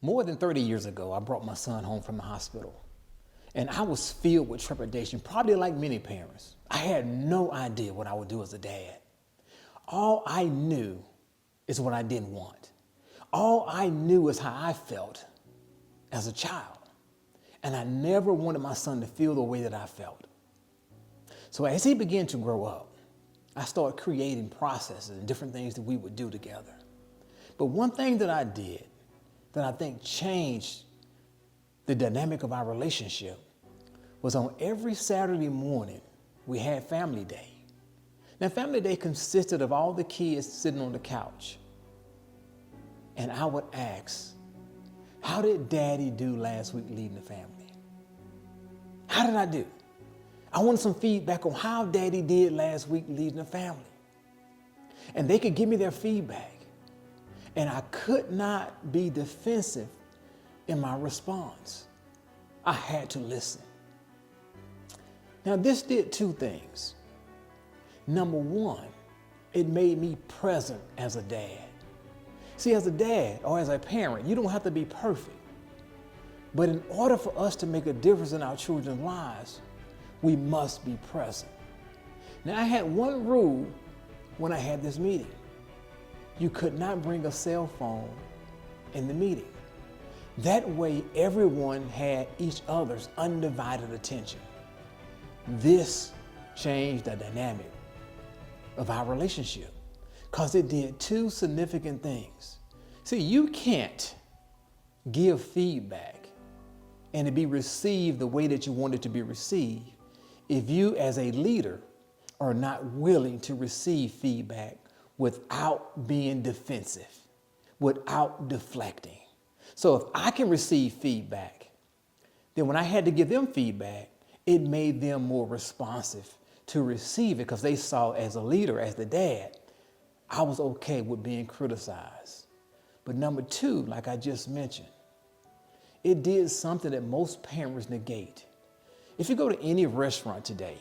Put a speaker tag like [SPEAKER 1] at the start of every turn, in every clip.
[SPEAKER 1] More than 30 years ago, I brought my son home from the hospital, and I was filled with trepidation, probably like many parents. I had no idea what I would do as a dad. All I knew is what I didn't want. All I knew is how I felt as a child, and I never wanted my son to feel the way that I felt. So as he began to grow up, I started creating processes and different things that we would do together. But one thing that I did that I think changed the dynamic of our relationship was on every Saturday morning, we had family day. Now, family day consisted of all the kids sitting on the couch. And I would ask, how did Daddy do last week leading the family? How did I do? I wanted some feedback on how Daddy did last week leading the family. And they could give me their feedback. And I could not be defensive in my response. I had to listen. Now, this did two things. Number one, it made me present as a dad. See, as a dad or as a parent, you don't have to be perfect. But in order for us to make a difference in our children's lives, we must be present. Now, I had one rule when I had this meeting. You could not bring a cell phone in the meeting. That way, everyone had each other's undivided attention. This changed the dynamic of our relationship because it did two significant things. See, you can't give feedback and it be received the way that you want it to be received if you as a leader are not willing to receive feedback without being defensive, without deflecting. So if I can receive feedback, then when I had to give them feedback, it made them more responsive to receive it because they saw as a leader, as the dad, I was okay with being criticized. But number two, like I just mentioned, it did something that most parents negate. If you go to any restaurant today,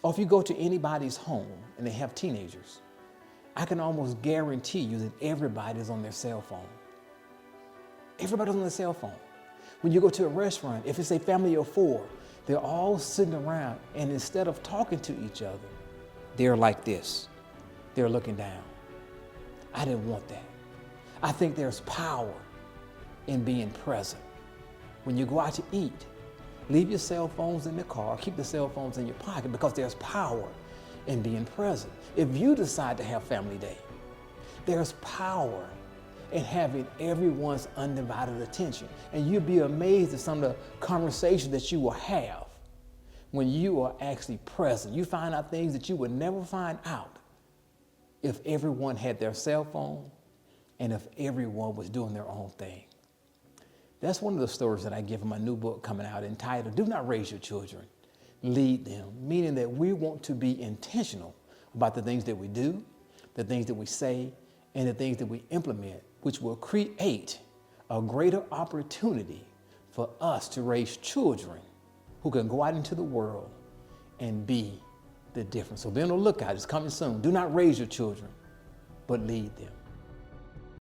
[SPEAKER 1] or if you go to anybody's home and they have teenagers, I can almost guarantee you that everybody's on their cell phone. Everybody's on their cell phone. When you go to a restaurant, if it's a family of four, they're all sitting around, and instead of talking to each other, they're like this. They're looking down. I didn't want that. I think there's power in being present. When you go out to eat, leave your cell phones in the car, keep the cell phones in your pocket because there's power in being present. If you decide to have family day, there's power in having everyone's undivided attention. And you'll be amazed at some of the conversations that you will have when you are actually present. You find out things that you would never find out if everyone had their cell phone and if everyone was doing their own thing. That's one of the stories that I give in my new book coming out entitled, Do Not Raise Your Children, Lead Them, meaning that we want to be intentional about the things that we do, the things that we say, and the things that we implement, which will create a greater opportunity for us to raise children who can go out into the world and be the difference. So be on the lookout. It's coming soon. Do not raise your children, but lead them.